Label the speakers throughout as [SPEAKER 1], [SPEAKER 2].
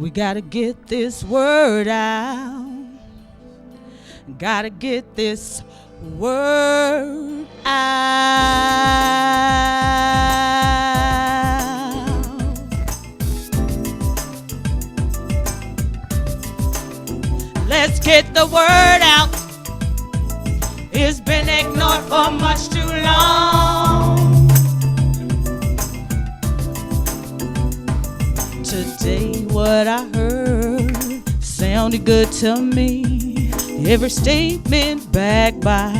[SPEAKER 1] We gotta get this word out. Gotta get this word out. Let's get the word out. It's been ignored for much too long. Today what I heard sounded good to me. Every statement backed by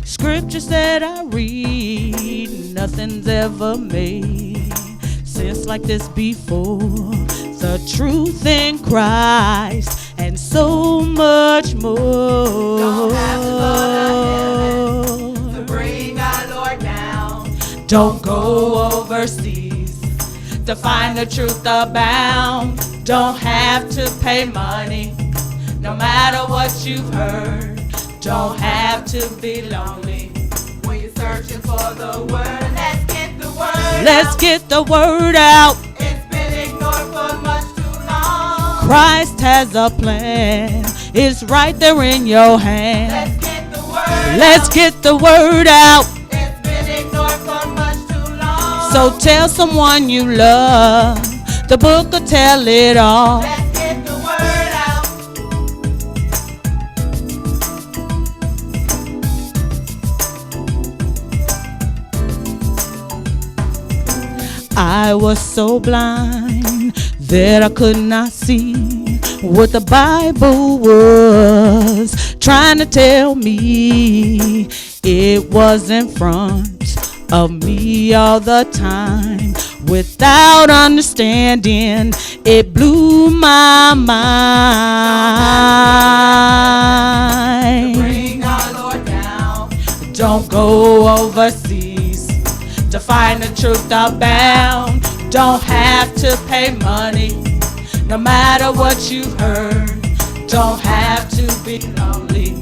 [SPEAKER 1] scriptures that I read. Nothing's ever made sense like this before. The truth in Christ and so much more.
[SPEAKER 2] Don't have to go to heaven to bring our Lord down.
[SPEAKER 1] Don't go overseas to find the truth abound. Don't have to pay money, no matter what you've heard. Don't have to be lonely
[SPEAKER 2] when you're searching for the word. Let's get the word
[SPEAKER 1] Let's
[SPEAKER 2] out.
[SPEAKER 1] get the word out.
[SPEAKER 2] It's been ignored for much too long.
[SPEAKER 1] Christ has a plan. It's right there in your hand.
[SPEAKER 2] Let's get the word
[SPEAKER 1] Let's
[SPEAKER 2] out.
[SPEAKER 1] get the word out.
[SPEAKER 2] It's been ignored for much too long.
[SPEAKER 1] So tell someone you love. The book will tell it all.
[SPEAKER 2] Let's get the word out.
[SPEAKER 1] I was so blind that I could not see what the Bible was trying to tell me. It was in front of me all the time. Without understanding, it blew my mind.
[SPEAKER 2] Bring our Lord down.
[SPEAKER 1] Don't go overseas to find the truth abound. Don't have to pay money, no matter what you've heard. Don't have to be lonely,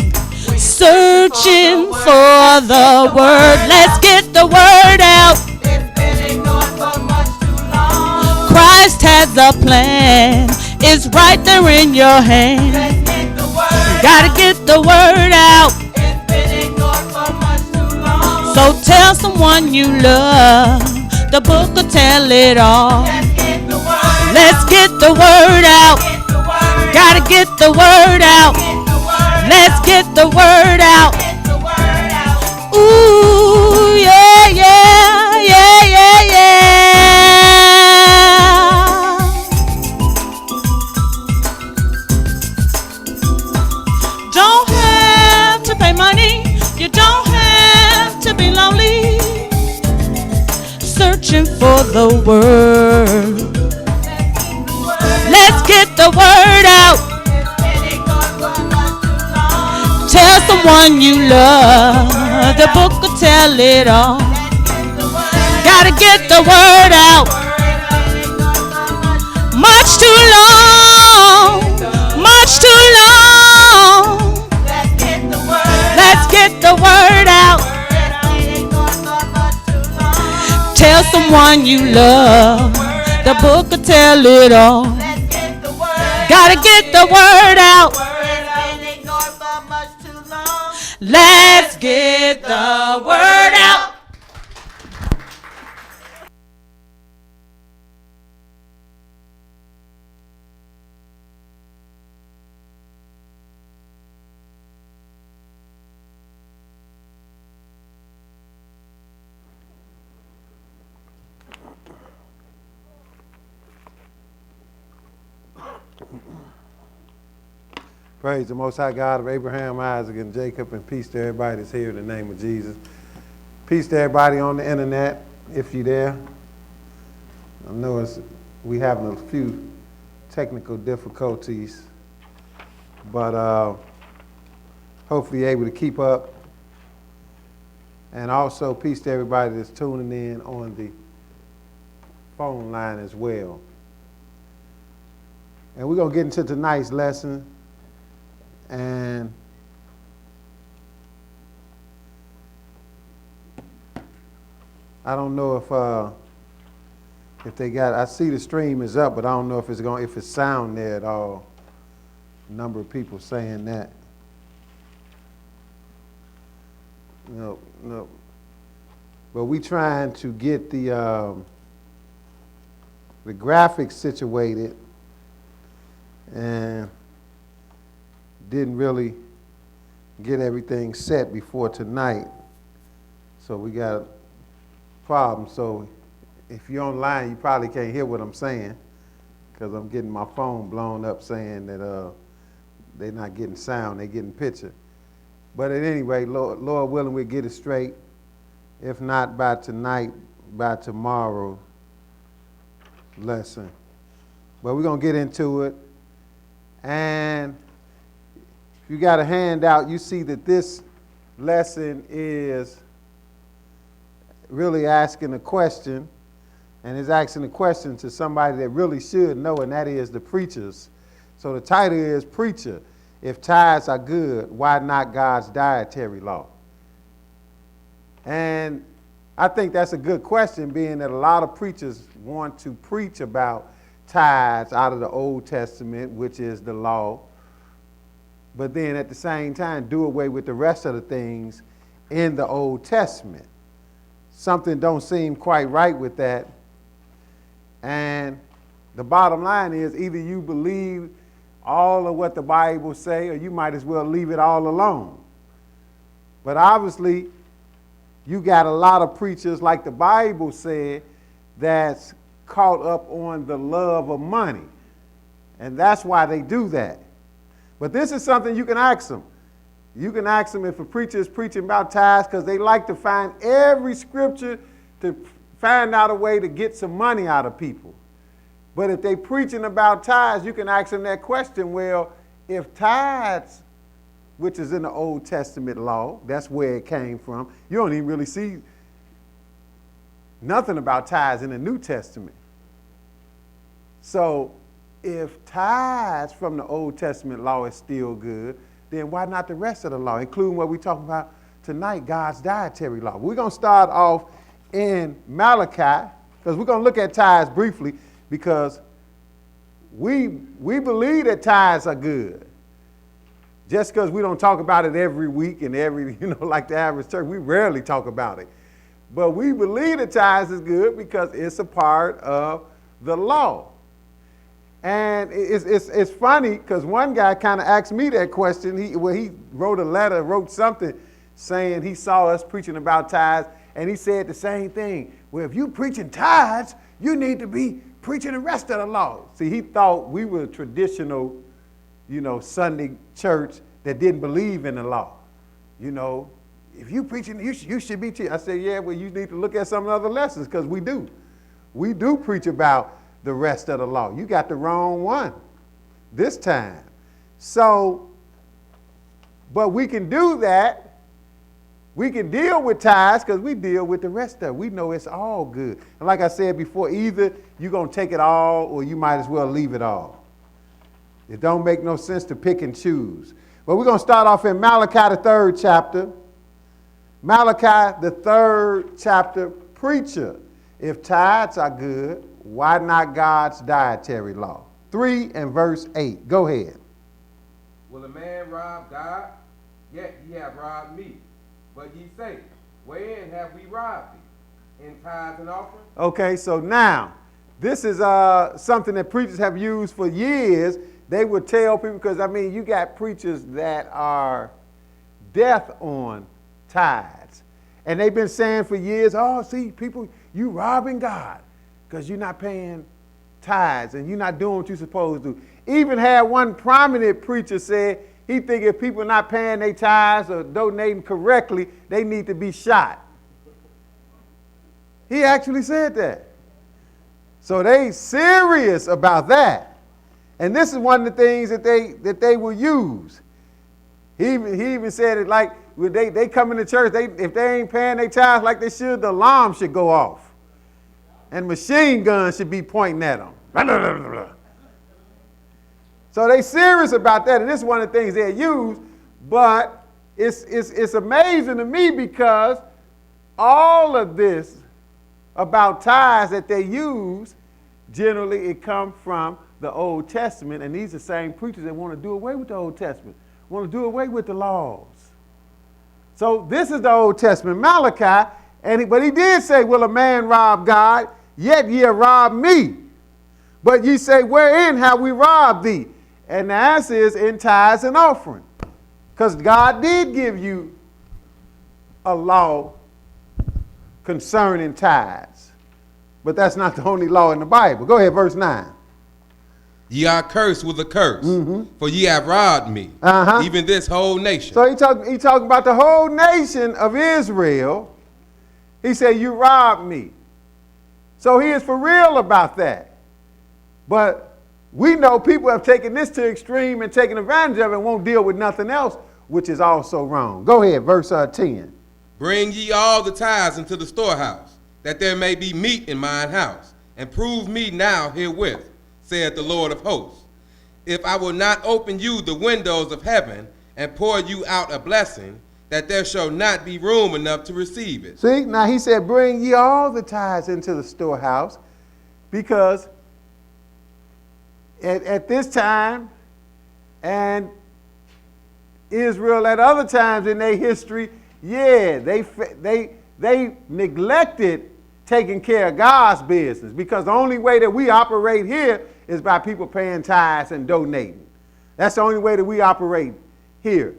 [SPEAKER 1] searching for the word. Let's get the word out.
[SPEAKER 2] It's been ignored for much too long.
[SPEAKER 1] Christ has a plan. It's right there in your hand.
[SPEAKER 2] Let's get the word
[SPEAKER 1] Gotta
[SPEAKER 2] out.
[SPEAKER 1] get the word out.
[SPEAKER 2] It's been ignored for much too long.
[SPEAKER 1] So tell someone you love. The book will tell it all.
[SPEAKER 2] Let's get the word
[SPEAKER 1] Let's
[SPEAKER 2] out.
[SPEAKER 1] get the word out.
[SPEAKER 2] Get the word
[SPEAKER 1] Gotta
[SPEAKER 2] out.
[SPEAKER 1] get the word out.
[SPEAKER 2] Get the word
[SPEAKER 1] Let's
[SPEAKER 2] out.
[SPEAKER 1] get the word out.
[SPEAKER 2] Get the word out.
[SPEAKER 1] Ooh, yeah, yeah, yeah, yeah, yeah. Don't have to pay money. You don't have to be lonely. Searching for the word. Let's get the word out.
[SPEAKER 2] It's been ignored for much too long.
[SPEAKER 1] Tell someone you love. The book will tell it all.
[SPEAKER 2] Let's get the word out.
[SPEAKER 1] Gotta get the word out. Much too long. Much too long.
[SPEAKER 2] Let's get the word
[SPEAKER 1] Let's get the word out. Tell someone you love. The book will tell it all.
[SPEAKER 2] Let's get the word
[SPEAKER 1] Gotta get the word out. Let's get the word out.
[SPEAKER 3] Praise the Most High God of Abraham, Isaac, and Jacob, and peace to everybody that's here in the name of Jesus. Peace to everybody on the internet, if you're there. I know we having a few technical difficulties, but hopefully you're able to keep up. And also peace to everybody that's tuning in on the phone line as well. And we're going to get into tonight's lesson. And I don't know if If they got, I see the stream is up, but I don't know if it's sound there at all. A number of people saying that. No. But we trying to get the graphics situated, and didn't really get everything set before tonight. So we got a problem. So if you're online, you probably can't hear what I'm saying, because I'm getting my phone blown up saying that they're not getting sound, they're getting picture. But at any rate, Lord willing, we'll get it straight. If not by tonight, by tomorrow lesson. But we're going to get into it. And if you got a handout, you see that this lesson is really asking a question, and is asking a question to somebody that really should know, and that is the preachers. So the title is Preacher, If Tithes Are Good, Why Not God's Dietary Law? And I think that's a good question, being that a lot of preachers want to preach about tithes out of the Old Testament, which is the law, but then at the same time do away with the rest of the things in the Old Testament. Something don't seem quite right with that. And the bottom line is, either you believe all of what the Bible say, or you might as well leave it all alone. But obviously, you got a lot of preachers, like the Bible said, that's caught up on the love of money. And that's why they do that. But this is something you can ask them. You can ask them if a preacher is preaching about tithes, because they like to find every scripture to find out a way to get some money out of people. But if they're preaching about tithes, you can ask them that question, well, if tithes, which is in the Old Testament law, that's where it came from, you don't even really see nothing about tithes in the New Testament. So if tithes from the Old Testament law is still good, then why not the rest of the law, including what we're talking about tonight, God's dietary law? We're going to start off in Malachi, because we're going to look at tithes briefly, because we believe that tithes are good. Just because we don't talk about it every week and every, like the average church, we rarely talk about it. But we believe that tithes is good because it's a part of the law. And it's funny, because one guy kind of asked me that question. He wrote something saying he saw us preaching about tithes, and he said the same thing. Well, if you preaching tithes, you need to be preaching the rest of the law. See, he thought we were a traditional, Sunday church that didn't believe in the law. If you preaching, you should be teaching. I said, yeah, well, you need to look at some other lessons, because we do. We do preach about the rest of the law. You got the wrong one this time. So, but we can do that. We can deal with tithes because we deal with the rest of it. We know it's all good. And like I said before, either you're going to take it all or you might as well leave it all. It don't make no sense to pick and choose. But we're going to start off in Malachi, the 3rd chapter. Malachi, the 3rd chapter, Preacher, if tithes are good, why not God's dietary law? 3 and verse 8. Go ahead.
[SPEAKER 4] Will a man rob God? Yet ye have robbed me. But ye say, wherein have we robbed thee? In tithes and offerings? Okay, so now, this is something that preachers have used for years. They would tell people, because, you got preachers that are death on tithes. And they've been saying for years, oh, see, people, you robbing God because you're not paying tithes and you're not doing what you're supposed to. Even had one prominent preacher said he think if people are not paying their tithes or donating correctly, they need to be shot. He actually said that. So they serious about that. And this is one of the things that they will use. He even said it like, when they come into church, if they ain't paying their tithes like they should, the alarm should go off. And machine guns should be pointing at them. Blah, blah, blah, blah. So they serious about that, and this is one of the things they use. But it's amazing to me, because all of this
[SPEAKER 3] about tithes that they use, generally it comes from the Old Testament, and these are the same preachers that want to do away with the Old Testament, want to do away with the laws. So this is the Old Testament, Malachi, but he did say, will a man rob God? Yet ye have robbed me. But ye say, wherein have we robbed thee? And the answer is in tithes and offering. Because God did give you a law concerning tithes. But that's not the only law in the Bible. Go ahead, verse 9.
[SPEAKER 4] Ye are cursed with a curse, for ye have robbed me, even this whole nation.
[SPEAKER 3] So he talking about the whole nation of Israel. He said, you robbed me. So he is for real about that. But we know people have taken this to extreme and taken advantage of it and won't deal with nothing else, which is also wrong. Go ahead, verse 10.
[SPEAKER 4] Bring ye all the tithes into the storehouse, that there may be meat in mine house, and prove me now herewith, saith the Lord of hosts, if I will not open you the windows of heaven and pour you out a blessing, that there shall not be room enough to receive it.
[SPEAKER 3] See, now he said, bring ye all the tithes into the storehouse, because at this time, and Israel at other times in their history, they neglected taking care of God's business, because the only way that we operate here is by people paying tithes and donating. That's the only way that we operate here.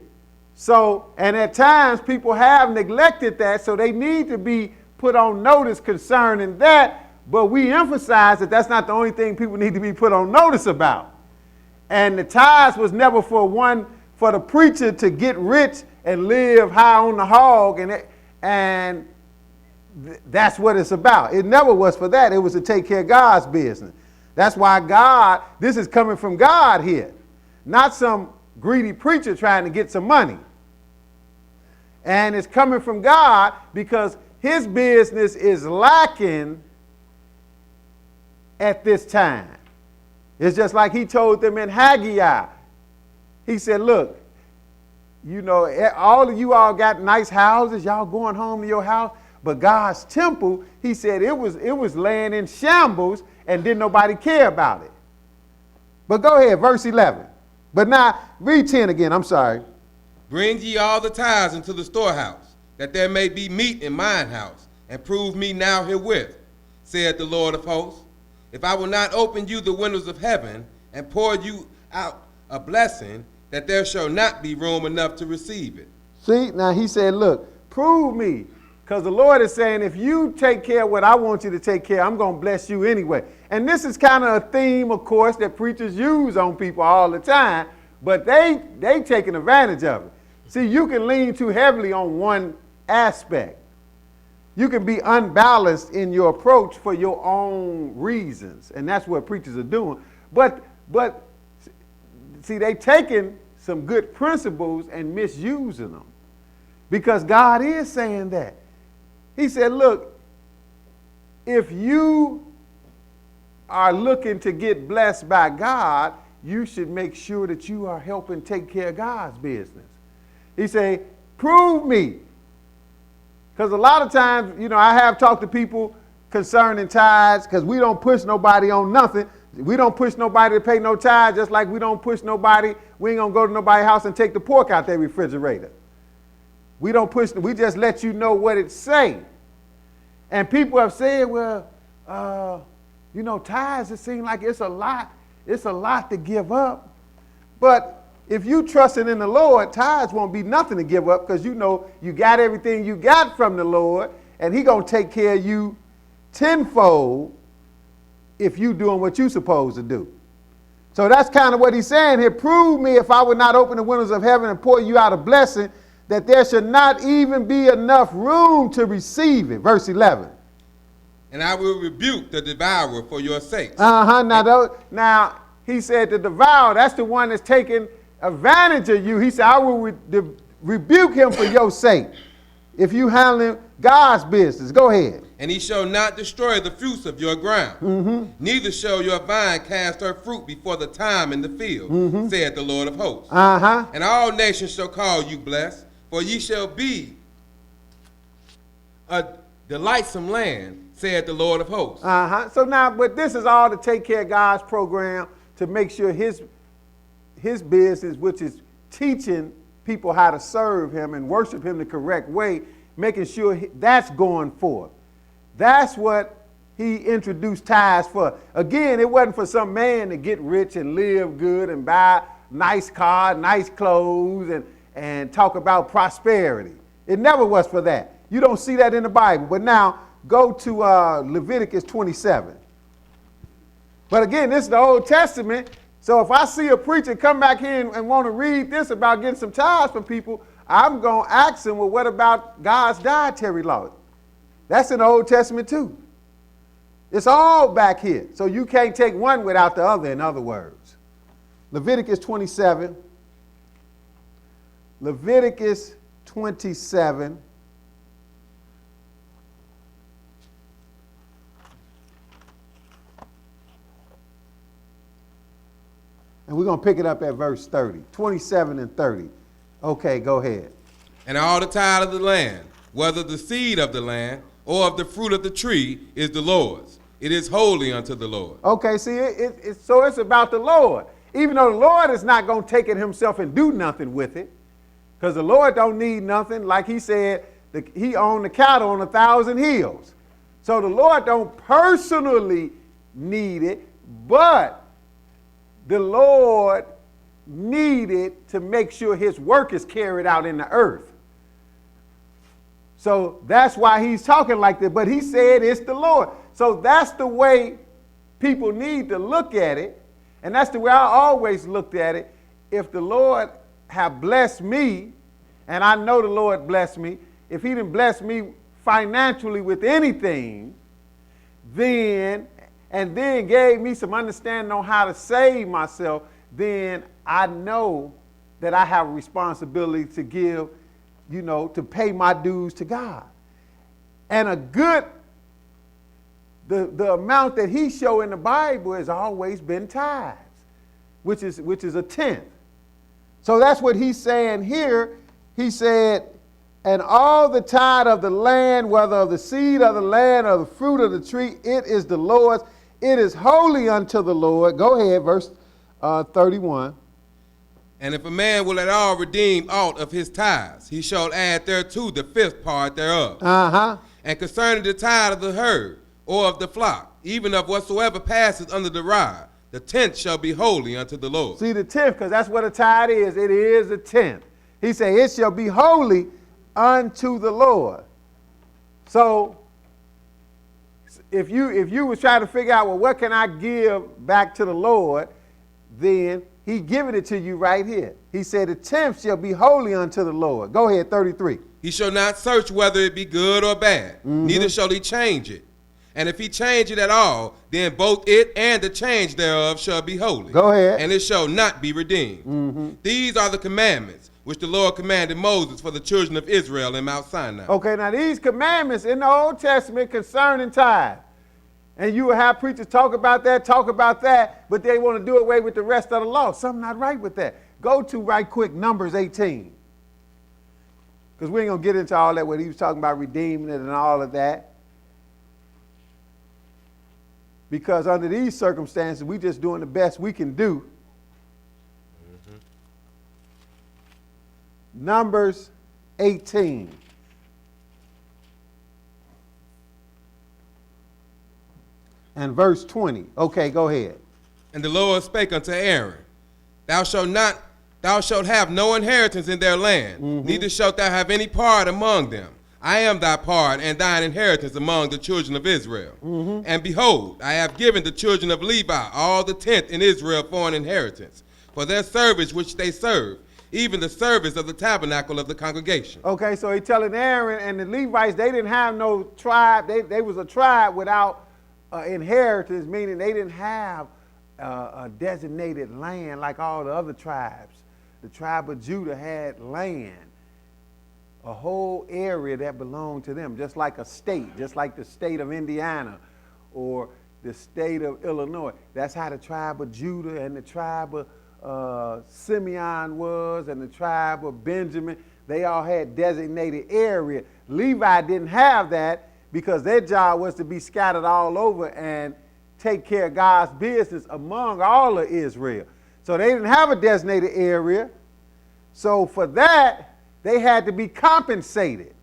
[SPEAKER 3] So, and at times people have neglected that, so they need to be put on notice concerning that, but we emphasize that that's not the only thing people need to be put on notice about. And the tithes was never for the preacher to get rich and live high on the hog, and that's what it's about. It never was for that. It was to take care of God's business. That's why this is coming from God here, not some greedy preacher trying to get some money. And it's coming from God because his business is lacking at this time. It's just like he told them in Haggai. He said, look, you know, all of you all got nice houses, y'all going home to your house, but God's temple, he said it was laying in shambles and didn't nobody care about it. But go ahead, verse 11. But now, read 10 again, I'm sorry.
[SPEAKER 4] Bring ye all the tithes into the storehouse, that there may be meat in mine house, and prove me now herewith, saith the Lord of hosts, if I will not open you the windows of heaven, and pour you out a blessing, that there shall not be room enough to receive it.
[SPEAKER 3] See, now he said, look, prove me. Because the Lord is saying, if you take care of what I want you to take care of, I'm going to bless you anyway. And this is kind of a theme, of course, that preachers use on people all the time, but they taking advantage of it. See, you can lean too heavily on one aspect. You can be unbalanced in your approach for your own reasons, and that's what preachers are doing. But see, they taking some good principles and misusing them, because God is saying that. He said, look, if you are looking to get blessed by God, you should make sure that you are helping take care of God's business. He said, prove me. Because a lot of times, you know, I have talked to people concerning tithes, because we don't push nobody on nothing. We don't push nobody to pay no tithes, just like we don't push nobody. We ain't going to go to nobody's house and take the pork out their refrigerator. We don't push, we just let you know what it say. And people have said, well, you know, tithes, it seems like it's a lot to give up. But if you trusting in the Lord, tithes won't be nothing to give up, because you know you got everything you got from the Lord, and he going to take care of you tenfold if you doing what you supposed to do. So that's kind of what he's saying here. Prove me if I would not open the windows of heaven and pour you out a blessing, that there should not even be enough room to receive it. Verse 11.
[SPEAKER 4] And I will rebuke the devourer for your sakes.
[SPEAKER 3] Now, he said the devourer, that's the one that's taking advantage of you. He said, I will rebuke him for your sake, if you handling God's business. Go ahead.
[SPEAKER 4] And he shall not destroy the fruits of your ground. Neither shall your vine cast her fruit before the time in the field, saith the Lord of hosts. And all nations shall call you blessed, for ye shall be a delightsome land, said the Lord of hosts.
[SPEAKER 3] So now, but this is all to take care of God's program to make sure his business, which is teaching people how to serve him and worship him the correct way, making sure that's going forth. That's what he introduced tithes for. Again, it wasn't for some man to get rich and live good and buy nice car, nice clothes, and talk about prosperity. It never was for that. You don't see that in the Bible. But now, go to Leviticus 27. But again, this is the Old Testament. So if I see a preacher come back here and want to read this about getting some tithes from people, I'm going to ask him, well, what about God's dietary law? That's in the Old Testament too. It's all back here. So you can't take one without the other, in other words. Leviticus 27. Leviticus 27. And we're going to pick it up at verse 30. 27 and 30. Okay, go ahead.
[SPEAKER 4] And all the tithe of the land, whether the seed of the land or of the fruit of the tree, is the Lord's. It is holy unto the Lord.
[SPEAKER 3] Okay, see, so it's about the Lord. Even though the Lord is not going to take it himself and do nothing with it, because the Lord don't need nothing. Like he said, he owned the cattle on 1,000 hills. So the Lord don't personally need it, but the Lord needed to make sure his work is carried out in the earth. So that's why he's talking like that. But he said it's the Lord. So that's the way people need to look at it. And that's the way I always looked at it. If the Lord have blessed me, and I know the Lord blessed me, if he didn't bless me financially with anything, then gave me some understanding on how to save myself, then I know that I have a responsibility to give, to pay my dues to God. And the amount that he showed in the Bible has always been tithes, which is a tenth. So that's what he's saying here. He said, and all the tithe of the land, whether of the seed of the land or the fruit of the tree, it is the Lord's. It is holy unto the Lord. Go ahead, verse 31.
[SPEAKER 4] And if a man will at all redeem aught of his tithes, he shall add thereto the fifth part thereof. And concerning the tithe of the herd, or of the flock, even of whatsoever passes under the rod, the tenth shall be holy unto the Lord.
[SPEAKER 3] See, the tenth, because that's what a tithe is. It is a tenth. He said, it shall be holy unto the Lord. So, if you was trying to figure out, well, what can I give back to the Lord, then he giving it to you right here. He said, the tenth shall be holy unto the Lord. Go ahead, 33.
[SPEAKER 4] He shall not search whether it be good or bad, neither shall he change it. And if he change it at all, then both it and the change thereof shall be holy.
[SPEAKER 3] Go ahead.
[SPEAKER 4] And it shall not be redeemed. These are the commandments which the Lord commanded Moses for the children of Israel in Mount Sinai.
[SPEAKER 3] Okay, now these commandments in the Old Testament concerning tithe. And you will have preachers talk about that, but they want to do away with the rest of the law. Something not right with that. Go to right quick Numbers 18. Because we ain't going to get into all that, what he was talking about redeeming it and all of that. Because under these circumstances, we just doing the best we can do. Numbers 18. And verse 20. Okay, go ahead.
[SPEAKER 4] And the Lord spake unto Aaron, Thou shalt have no inheritance in their land, neither shalt thou have any part among them. I am thy part and thine inheritance among the children of Israel. And behold, I have given the children of Levi all the tenth in Israel for an inheritance, for their service which they serve, even the service of the tabernacle of the congregation. Okay,
[SPEAKER 3] so he's telling Aaron and the Levites, they didn't have no tribe. They was a tribe without inheritance, meaning they didn't have a designated land like all the other tribes. The tribe of Judah had land, a whole area that belonged to them, just like a state, just like the state of Indiana or the state of Illinois. That's how the tribe of Judah and the tribe of Simeon was, and the tribe of Benjamin. They all had designated area. Levi didn't have that. because their job was to be scattered all over and take care of God's business among all of Israel. So they didn't have a designated area. So for that, they had to be compensated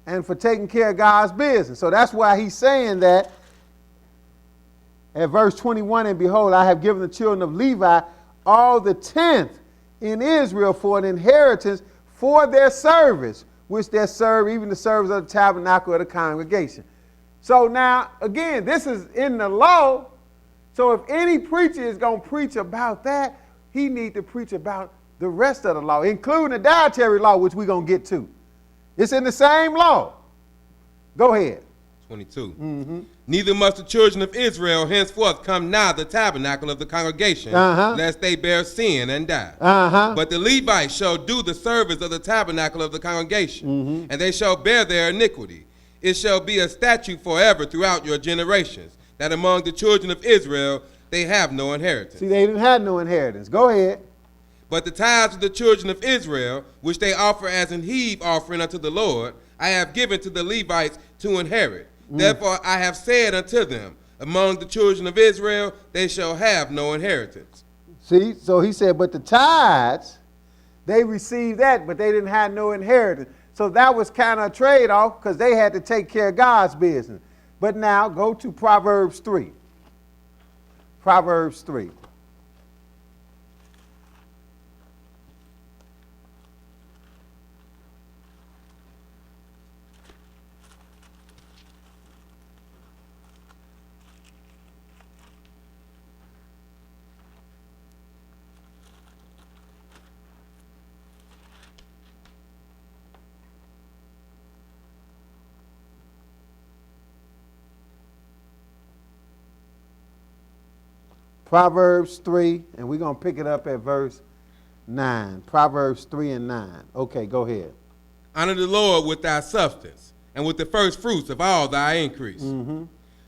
[SPEAKER 3] and for taking care of God's business. So that's why he's saying that at verse 21, and behold, I have given the children of Levi all the tenth in Israel for an inheritance for their service, which they serve, even the service of the tabernacle of the congregation. So now, again, this is in the law. So if any preacher is going to preach about that, he needs to preach about the rest of the law, including the dietary law, which we're going to get to. It's in the same law. Go ahead.
[SPEAKER 4] 22.
[SPEAKER 3] Mm-hmm.
[SPEAKER 4] Neither must the children of Israel henceforth come nigh the tabernacle of the congregation, lest they bear sin and die. But the Levites shall do the service of the tabernacle of the congregation, and they shall bear their iniquity. It shall be a statute forever throughout your generations, that among the children of Israel they have no inheritance.
[SPEAKER 3] See, they didn't have no inheritance. Go ahead.
[SPEAKER 4] But the tithes of the children of Israel, which they offer as an heave offering unto the Lord, I have given to the Levites to inherit. Therefore I have said unto them, among the children of Israel they shall have no inheritance.
[SPEAKER 3] See, so he said, but the tithes, they received that, but they didn't have no inheritance. So that was kind of a trade-off because they had to take care of God's business. But now go to Proverbs 3. Proverbs 3. Proverbs 3, and we're going to pick it up at verse 9. Proverbs 3 and 9. Okay, go ahead.
[SPEAKER 4] Honor the Lord with thy substance, and with the first fruits of all thy increase.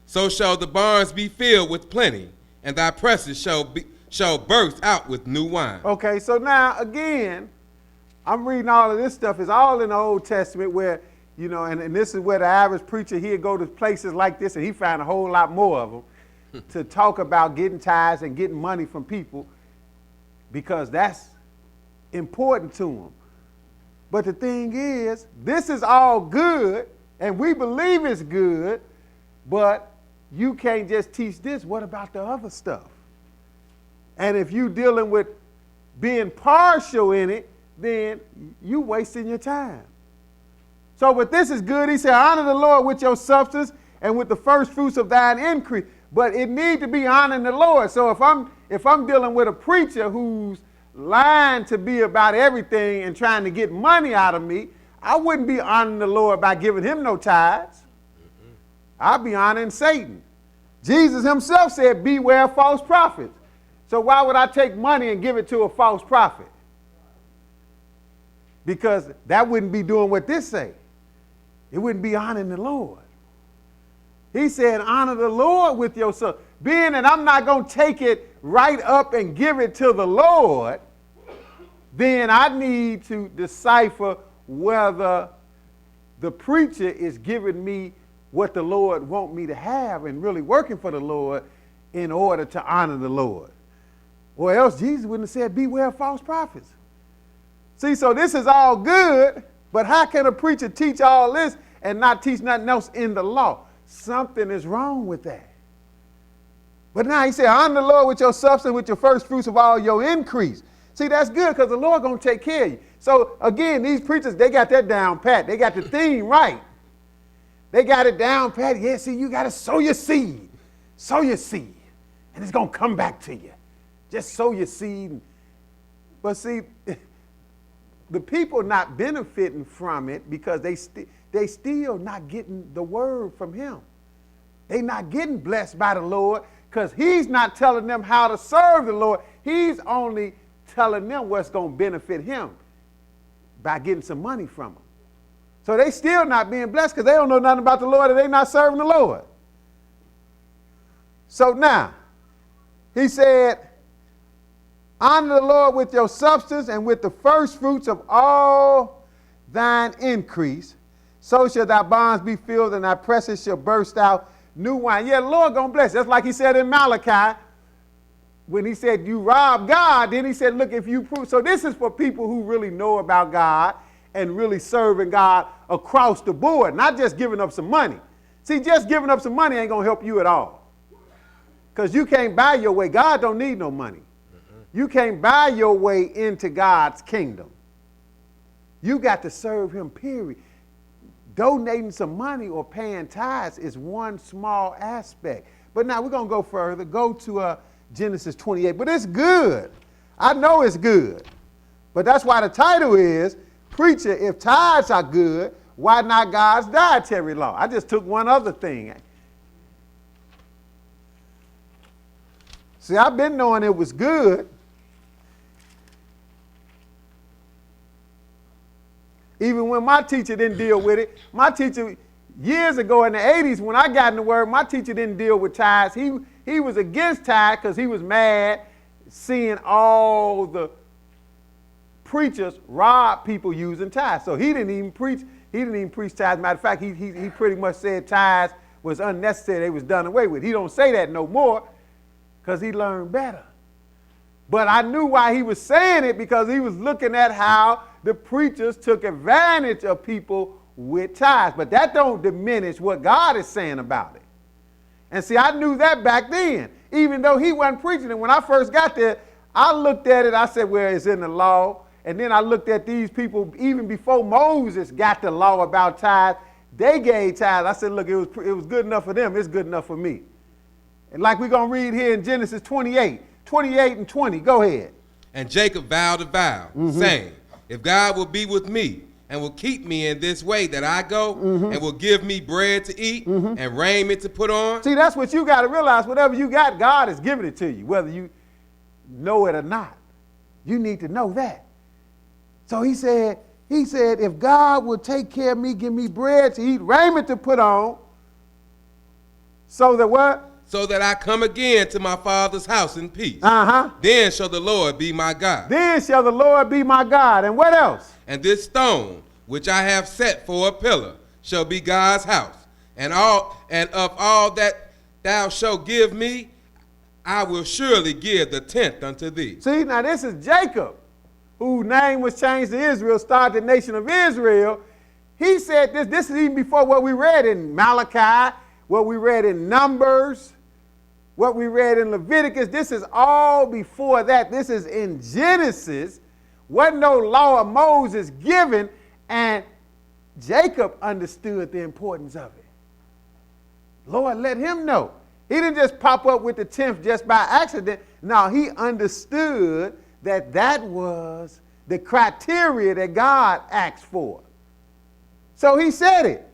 [SPEAKER 4] So shall the barns be filled with plenty, and thy presses shall burst out with new wine.
[SPEAKER 3] Okay, so now, again, I'm reading all of this stuff. It's all in the Old Testament where, you know, and this is where the average preacher, he'd go to places like this, and he found a whole lot more of them. To talk about getting tithes and getting money from people because that's important to them. But the thing is, this is all good and we believe it's good, but you can't just teach this. What about the other stuff? And if you're dealing with being partial in it, then you wasting your time. So, but this is good. He said, honor the Lord with your substance and with the first fruits of thine increase. But it needs to be honoring the Lord. So if I'm dealing with a preacher who's lying to be about everything and trying to get money out of me, I wouldn't be honoring the Lord by giving him no tithes. I'd be honoring Satan. Jesus himself said, beware of false prophets. So why would I take money and give it to a false prophet? Because that wouldn't be doing what this say. It wouldn't be honoring the Lord. He said, honor the Lord with yourself. Being that I'm not going to take it right up and give it to the Lord, then I need to decipher whether the preacher is giving me what the Lord wants me to have and really working for the Lord in order to honor the Lord. Or else Jesus wouldn't have said, beware of false prophets. See, so this is all good, but how can a preacher teach all this and not teach nothing else in the law? Something is wrong with that. But now he said, honor the Lord with your substance, with your first fruits of all your increase. See, that's good because the Lord going to take care of you. So again, these preachers, they got that down pat. They got the theme right. They got it down pat. Yeah, see, you got to sow your seed. Sow your seed. And it's going to come back to you. Just sow your seed. But see, the people not benefiting from it because they still not getting the word from him. They not getting blessed by the Lord because he's not telling them how to serve the Lord. He's only telling them what's going to benefit him by getting some money from him. So they still not being blessed because they don't know nothing about the Lord and they not serving the Lord. So now, he said, honor the Lord with your substance and with the first fruits of all thine increase. So shall thy barns be filled, and thy presses shall burst out new wine. Yeah, the Lord gonna bless. That's like he said in Malachi, when he said you rob God, then he said, look, if you prove. So this is for people who really know about God and really serving God across the board, not just giving up some money. See, just giving up some money ain't gonna help you at all. Because you can't buy your way. God don't need no money. You can't buy your way into God's kingdom. You got to serve him, period. Donating some money or paying tithes is one small aspect. But now we're going to go further. Go to Genesis 28. But it's good. I know it's good. But that's why the title is, Preacher, if tithes are good, why not God's dietary law? I just took one other thing. See, I've been knowing it was good. Even when my teacher didn't deal with it. My teacher, years ago in the 80s, when I got in the Word, my teacher didn't deal with tithes. He was against tithes because he was mad seeing all the preachers rob people using tithes. So he didn't even preach. He didn't even preach tithes. Matter of fact, he pretty much said tithes was unnecessary. They was done away with. He don't say that no more because he learned better. But I knew why he was saying it, because he was looking at how the preachers took advantage of people with tithes. But that don't diminish what God is saying about it. And see, I knew that back then, even though he wasn't preaching it. When I first got there, I looked at it, I said, well, it's in the law. And then I looked at these people, even before Moses got the law about tithes, they gave tithes. I said, look, it was good enough for them, it's good enough for me. And like we're going to read here in Genesis 28 and 20, go ahead.
[SPEAKER 4] And Jacob vowed a vow, saying, if God will be with me and will keep me in this way that I go, and will give me bread to eat and raiment to put on.
[SPEAKER 3] See, that's what you got to realize. Whatever you got, God is giving it to you, whether you know it or not. You need to know that. So he said, if God will take care of me, give me bread to eat, raiment to put on, so that what?
[SPEAKER 4] So that I come again to my father's house in peace. Then shall the Lord be my God.
[SPEAKER 3] Then shall the Lord be my God. And what else?
[SPEAKER 4] And this stone, which I have set for a pillar, shall be God's house. And of all that thou shalt give me, I will surely give the tenth unto thee.
[SPEAKER 3] See, now this is Jacob, whose name was changed to Israel, started the nation of Israel. He said this. This is even before what we read in Malachi, what we read in Numbers, what we read in Leviticus. This is all before that. This is in Genesis. Wasn't no law of Moses given, and Jacob understood the importance of it. Lord let him know. He didn't just pop up with the 10th just by accident. No, he understood that that was the criteria that God asked for. So he said it.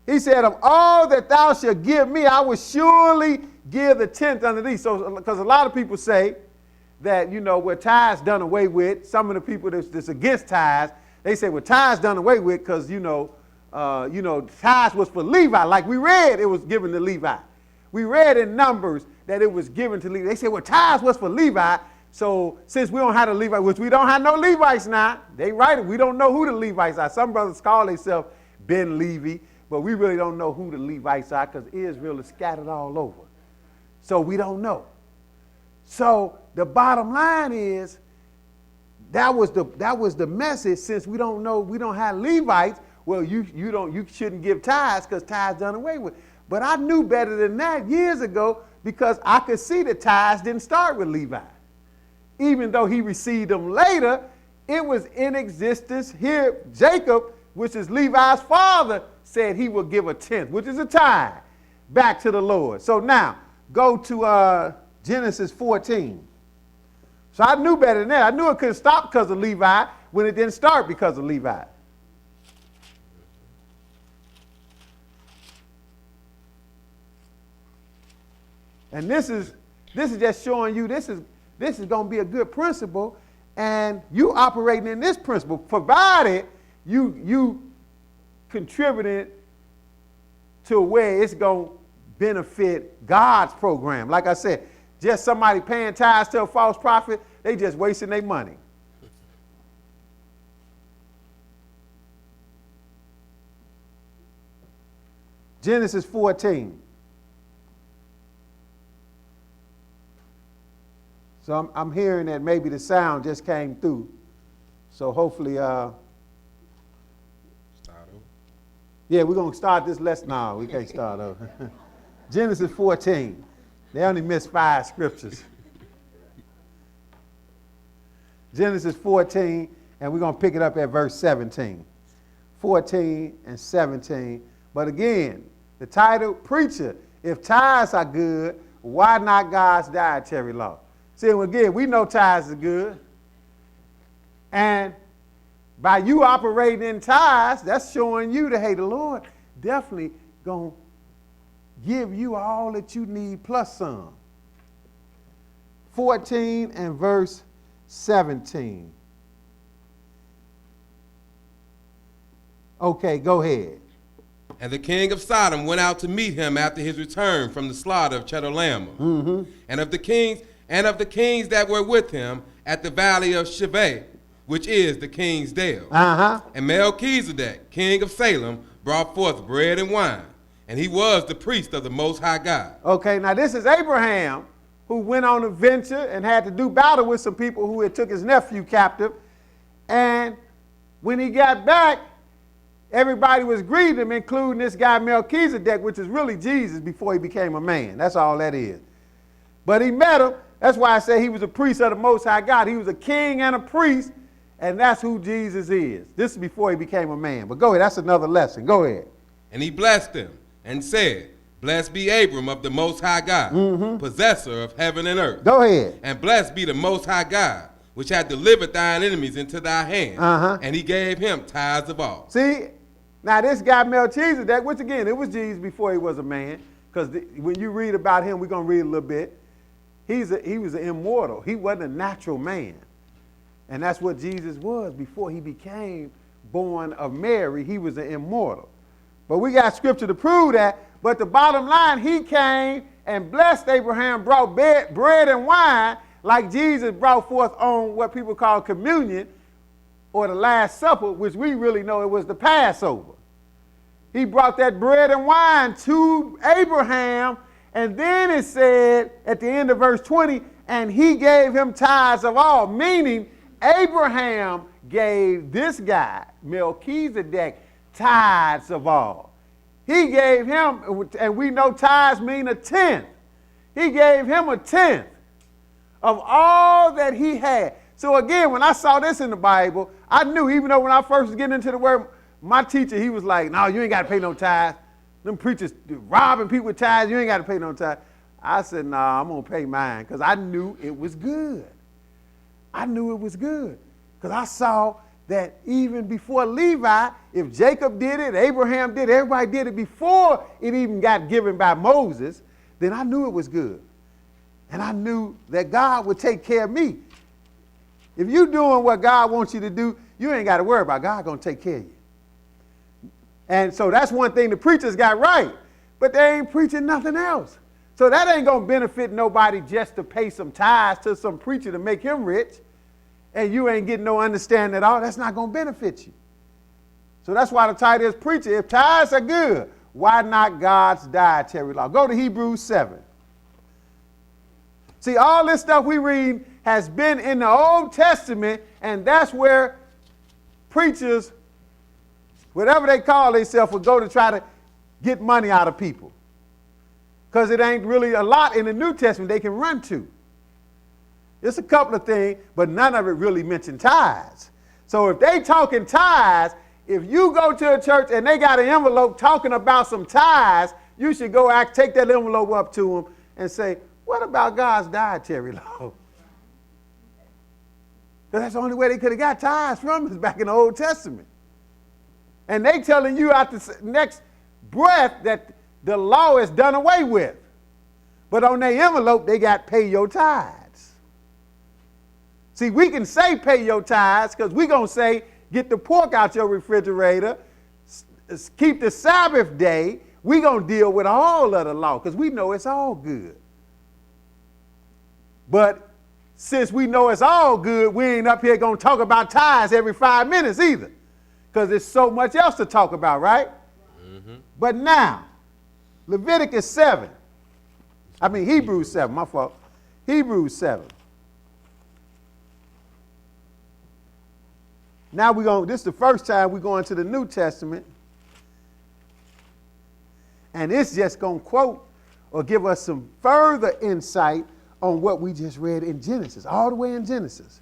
[SPEAKER 3] He said, of all that thou shalt give me, I will surely give the 10th unto thee. So, because a lot of people say that, well, tithes done away with. Some of the people that's against tithes, they say, well, tithes done away with because, tithes was for Levi. Like we read, it was given to Levi. We read in Numbers that it was given to Levi. They said, well, tithes was for Levi. So since we don't have the Levites, which we don't have no Levites now, they write it. We don't know who the Levites are. Some brothers call themselves Ben Levi, but we really don't know who the Levites are because Israel is scattered all over. So we don't know. So the bottom line is that was the message. Since we don't know, we don't have Levites, well, you shouldn't give tithes because tithes done away with. But I knew better than that years ago because I could see the tithes didn't start with Levi. Even though he received them later, it was in existence here. Jacob, which is Levi's father, said he would give a 10th, which is a tithe, back to the Lord. So now, go to Genesis 14. So I knew better than that. I knew it couldn't stop because of Levi when it didn't start because of Levi. And this is just showing you this is going to be a good principle, and you operating in this principle, provided you contributed to where it's going to benefit God's program. Like I said, just somebody paying tithes to a false prophet, they just wasting their money. Genesis 14. So I'm hearing that maybe the sound just came through. So hopefully, yeah, we're going to start this lesson. No, we can't start over. Genesis 14. They only missed 5 scriptures. Genesis 14, and we're going to pick it up at verse 17. 14 and 17. But again, the title, Preacher, if tithes are good, why not God's dietary law? See, again, we know tithes are good. And by you operating in tithes, that's showing you that, hey, the Lord definitely going to give you all that you need plus some. 14 and verse 17. Okay, go ahead.
[SPEAKER 4] And the king of Sodom went out to meet him after his return from the slaughter of Chedorlaomer.
[SPEAKER 3] Mm-hmm.
[SPEAKER 4] And of the kings that were with him at the valley of Sheveh, which is the king's dale.
[SPEAKER 3] Uh-huh.
[SPEAKER 4] And Melchizedek, king of Salem, brought forth bread and wine, and he was the priest of the Most High God.
[SPEAKER 3] Okay, now this is Abraham, who went on a venture and had to do battle with some people who had took his nephew captive. And when he got back, everybody was greeting him, including this guy Melchizedek, which is really Jesus before he became a man. That's all that is. But he met him. That's why I say he was a priest of the Most High God. He was a king and a priest, and that's who Jesus is. This is before he became a man. But go ahead. That's another lesson. Go ahead.
[SPEAKER 4] And he blessed him and said, Blessed be Abram of the Most High God, possessor of heaven and earth.
[SPEAKER 3] Go ahead.
[SPEAKER 4] And blessed be the Most High God, which hath delivered thine enemies into thy hand. And he gave him tithes of all.
[SPEAKER 3] See, now this guy Melchizedek, which again, it was Jesus before he was a man, because when you read about him, we're going to read a little bit. He was an immortal. He wasn't a natural man. And that's what Jesus was before he became born of Mary. He was an immortal. But we got scripture to prove that. But the bottom line, he came and blessed Abraham, brought bread and wine, like Jesus brought forth on what people call communion, or the Last Supper, which we really know it was the Passover. He brought that bread and wine to Abraham, and then it said at the end of verse 20, and he gave him tithes of all, meaning Abraham gave this guy, Melchizedek, tithes of all. He gave him, and we know tithes mean a tenth. He gave him a tenth of all that he had. So again, when I saw this in the Bible, I knew, even though when I first was getting into the word, my teacher, he was like, no, you ain't got to pay no tithes. Them preachers robbing people with tithes, you ain't got to pay no tithes. I said, nah, I'm going to pay mine, because I knew it was good. I knew it was good, because I saw that even before Levi, if Jacob did it, Abraham did it, everybody did it before it even got given by Moses, then I knew it was good. And I knew that God would take care of me. If you're doing what God wants you to do, you ain't got to worry about it. God going to take care of you. And so that's one thing the preachers got right, but they ain't preaching nothing else. So that ain't going to benefit nobody just to pay some tithes to some preacher to make him rich, and you ain't getting no understanding at all. That's not going to benefit you. So that's why the title is Preacher. If tithes are good, why not God's dietary law? Go to Hebrews 7. See, all this stuff we read has been in the Old Testament, and that's where preachers, whatever they call themselves, would go to try to get money out of people. Because it ain't really a lot in the New Testament they can run to. It's a couple of things, but none of it really mentioned tithes. So if they talking tithes, if you go to a church and they got an envelope talking about some tithes, you should go take that envelope up to them and say, what about God's dietary law? Because that's the only way they could have got tithes from is back in the Old Testament. And they telling you out the next breath that the law is done away with. But on their envelope, they got pay your tithes. See, we can say pay your tithes because we're going to say get the pork out your refrigerator, keep the Sabbath day. We're going to deal with all of the law because we know it's all good. But since we know it's all good, we ain't up here going to talk about tithes every 5 minutes either, because there's so much else to talk about, right? Mm-hmm. But now, Leviticus 7. Hebrews 7, my fault. Hebrews 7. Now this is the first time we're going to the New Testament. And it's just going to quote or give us some further insight on what we just read in Genesis, all the way in Genesis.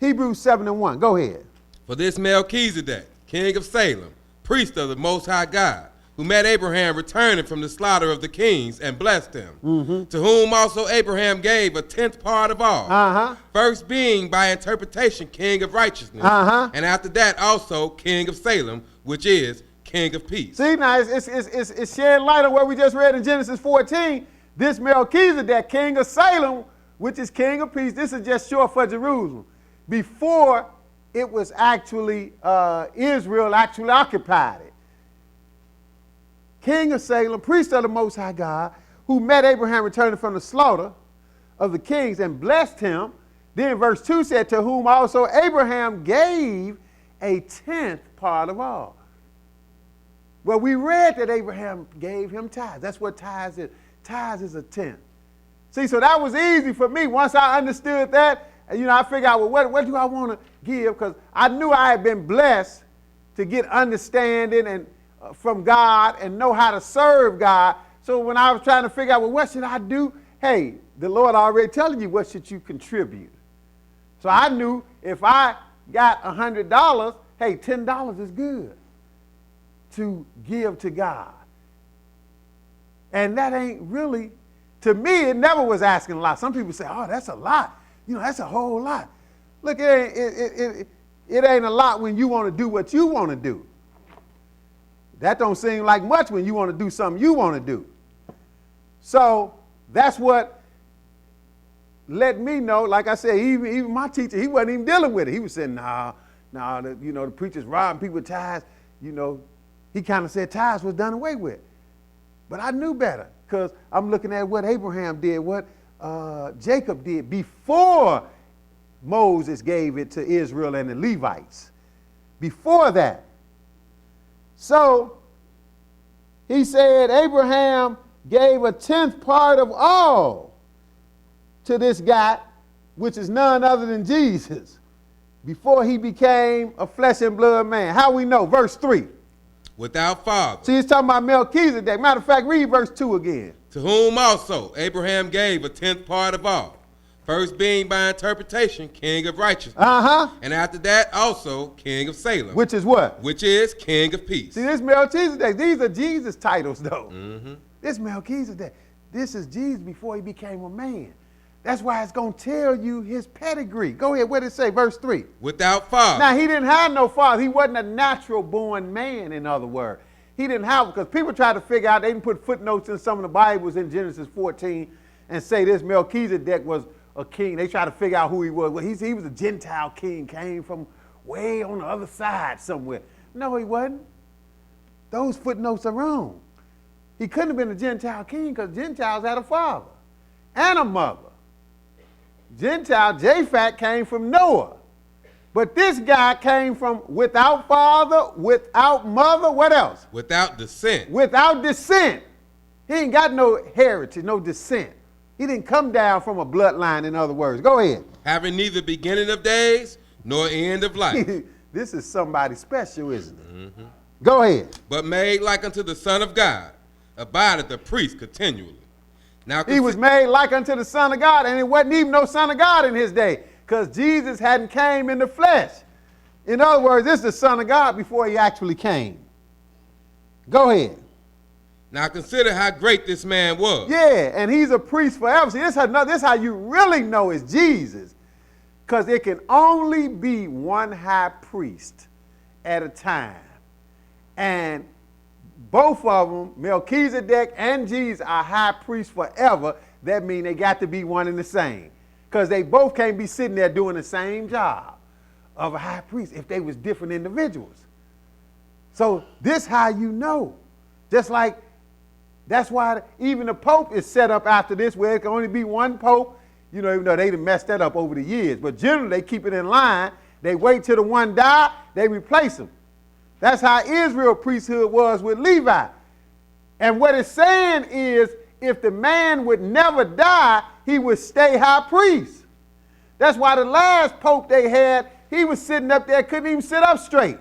[SPEAKER 3] Hebrews 7:1. Go ahead.
[SPEAKER 4] For this Melchizedek, king of Salem, priest of the Most High God, who met Abraham returning from the slaughter of the kings and blessed him, to whom also Abraham gave a tenth part of all, first being by interpretation king of righteousness, and after that also king of Salem, which is king of peace.
[SPEAKER 3] See, now it's shedding light on what we just read in Genesis 14. This Melchizedek, king of Salem, which is king of peace, this is just short for Jerusalem. Before it was actually, Israel actually occupied it. King of Salem, priest of the Most High God, who met Abraham returning from the slaughter of the kings and blessed him. Then verse 2 said, to whom also Abraham gave a tenth part of all. Well, we read that Abraham gave him tithes. That's what tithes is. Tithes is a tenth. See, so that was easy for me. Once I understood that, I figured out, well, what do I want to give? Because I knew I had been blessed to get understanding and from God and know how to serve God. So when I was trying to figure out, well, what should I do? Hey, the Lord already telling you what should you contribute. So I knew if I got $100, hey, $10 is good to give to God. And that ain't really, to me, it never was asking a lot. Some people say, oh, that's a lot. That's a whole lot. Look, it ain't a lot when you want to do what you want to do. That don't seem like much when you want to do something you want to do. So that's what let me know, like I said, even my teacher, he wasn't even dealing with it. He was saying, the preachers robbing people with tithes. He kind of said tithes was done away with. But I knew better because I'm looking at what Abraham did, what Jacob did before Moses gave it to Israel and the Levites. Before that. So he said Abraham gave a tenth part of all to this guy, which is none other than Jesus, before he became a flesh and blood man. How we know? Verse 3.
[SPEAKER 4] Without father.
[SPEAKER 3] See, he's talking about Melchizedek. Matter of fact, read verse 2 again.
[SPEAKER 4] To whom also Abraham gave a tenth part of all, first being by interpretation king of righteousness, and after that also king of Salem.
[SPEAKER 3] Which is what?
[SPEAKER 4] Which is king of peace.
[SPEAKER 3] See, this Melchizedek, these are Jesus titles, though. This Melchizedek, this is Jesus before he became a man. That's why it's going to tell you his pedigree. Go ahead, what did it say? Verse 3.
[SPEAKER 4] Without father.
[SPEAKER 3] Now, he didn't have no father. He wasn't a natural-born man, in other words. He didn't have, because people try to figure out, they didn't put footnotes in some of the Bibles in Genesis 14 and say this Melchizedek was a king. They try to figure out who he was. Well, he was a Gentile king, came from way on the other side somewhere. No, he wasn't. Those footnotes are wrong. He couldn't have been a Gentile king because Gentiles had a father and a mother. Gentile, Japhet, came from Noah. But this guy came from without father, without mother, what else?
[SPEAKER 4] Without descent.
[SPEAKER 3] Without descent. He ain't got no heritage, no descent. He didn't come down from a bloodline, in other words. Go ahead.
[SPEAKER 4] Having neither beginning of days nor end of life.
[SPEAKER 3] This is somebody special, isn't it? Go ahead.
[SPEAKER 4] But made like unto the Son of God, abideth the priest continually. Now,
[SPEAKER 3] he was made like unto the Son of God, and it wasn't even no Son of God in his day, because Jesus hadn't came in the flesh. In other words, this is the Son of God before he actually came. Go ahead.
[SPEAKER 4] Now consider how great this man was.
[SPEAKER 3] Yeah, and he's a priest forever. See, this is how you really know it's Jesus, because it can only be one high priest at a time. And both of them, Melchizedek and Jesus, are high priests forever. That means they got to be one and the same. Because they both can't be sitting there doing the same job of a high priest if they was different individuals. So this how you know. Just like, that's why even the Pope is set up after this, where it can only be one Pope. Even though they done messed that up over the years. But generally, they keep it in line. They wait till the one die, they replace him. That's how Israel priesthood was with Levi. And what it's saying is, if the man would never die, he would stay high priest. That's why the last pope they had, he was sitting up there, couldn't even sit up straight.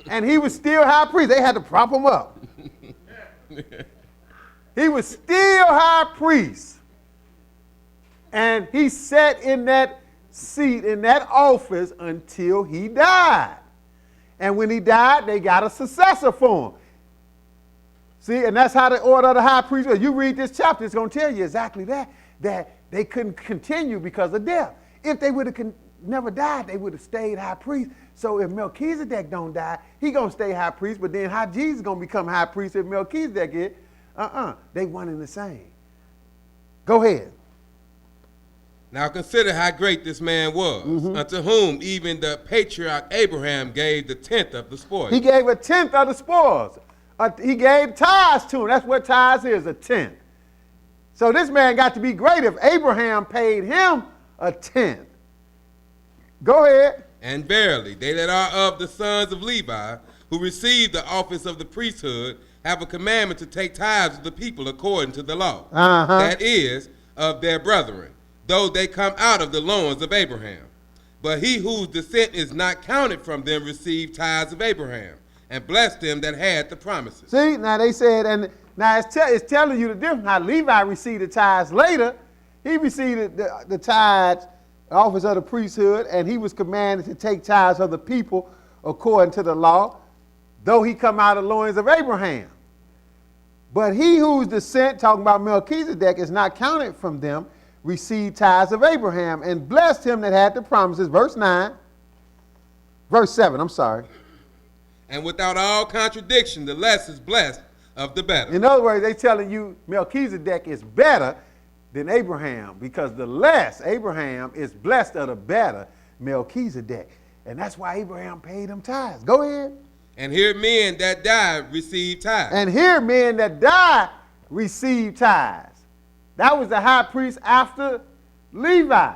[SPEAKER 3] And he was still high priest. They had to prop him up. He was still high priest. And he sat in that seat, in that office, until he died. And when he died, they got a successor for him. See, and that's how the order of the high priest was. You read this chapter, it's going to tell you exactly that they couldn't continue because of death. If they would have never died, they would have stayed high priest. So if Melchizedek don't die, he going to stay high priest, but then how Jesus going to become high priest if Melchizedek is? They one and the same. Go ahead.
[SPEAKER 4] Now consider how great this man was, unto whom even the patriarch Abraham gave the tenth of the spoils.
[SPEAKER 3] He gave a tenth of the spoils. He gave tithes to him. That's what tithes is, a tenth. So this man got to be great if Abraham paid him a tenth. Go ahead.
[SPEAKER 4] And verily, they that are of the sons of Levi, who receive the office of the priesthood, have a commandment to take tithes of the people according to the law. That is, of their brethren, though they come out of the loins of Abraham. But he whose descent is not counted from them received tithes of Abraham, and blessed them that had the promises.
[SPEAKER 3] See, now they said, and now it's telling you the difference. How Levi received the tithes later. He received the tithes, the office of the priesthood, and he was commanded to take tithes of the people according to the law, though he come out of the loins of Abraham. But he whose descent, talking about Melchizedek, is not counted from them, received tithes of Abraham, and blessed him that had the promises. Verse 9. Verse 7, I'm sorry.
[SPEAKER 4] And without all contradiction, the less is blessed of the better.
[SPEAKER 3] In other words, they're telling you Melchizedek is better than Abraham, because the less Abraham is blessed of the better Melchizedek. And that's why Abraham paid him tithes. Go ahead.
[SPEAKER 4] And here men that died received tithes.
[SPEAKER 3] And here men that died received tithes. That was the high priest after Levi.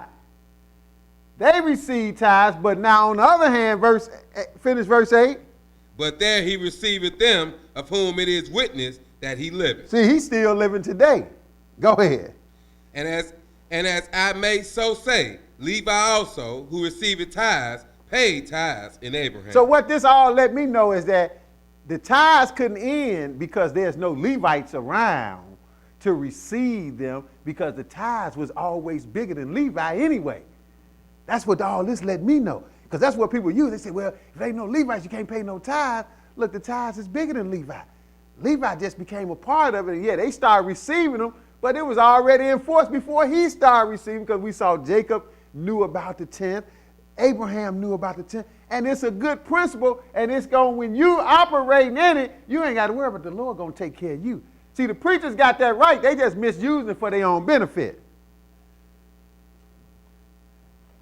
[SPEAKER 3] They received tithes, but now on the other hand, finish verse 8.
[SPEAKER 4] But there he receiveth them of whom it is witness that he liveth.
[SPEAKER 3] See, he's still living today. Go ahead.
[SPEAKER 4] And as I may so say, Levi also, who receiveth tithes, paid tithes in Abraham.
[SPEAKER 3] So what this all let me know is that the tithes couldn't end because there's no Levites around to receive them, because the tithes was always bigger than Levi anyway. That's what all this let me know. Because that's what people use. They say, well, if there ain't no Levites, you can't pay no tithes. Look, the tithes is bigger than Levi. Levi just became a part of it. And yeah, they started receiving them, but it was already enforced before he started receiving, because we saw Jacob knew about the tenth. Abraham knew about the tenth. And it's a good principle, and it's going, when you operating in it, you ain't got to worry about the Lord going to take care of you. See, the preachers got that right. They just misusing it for their own benefit.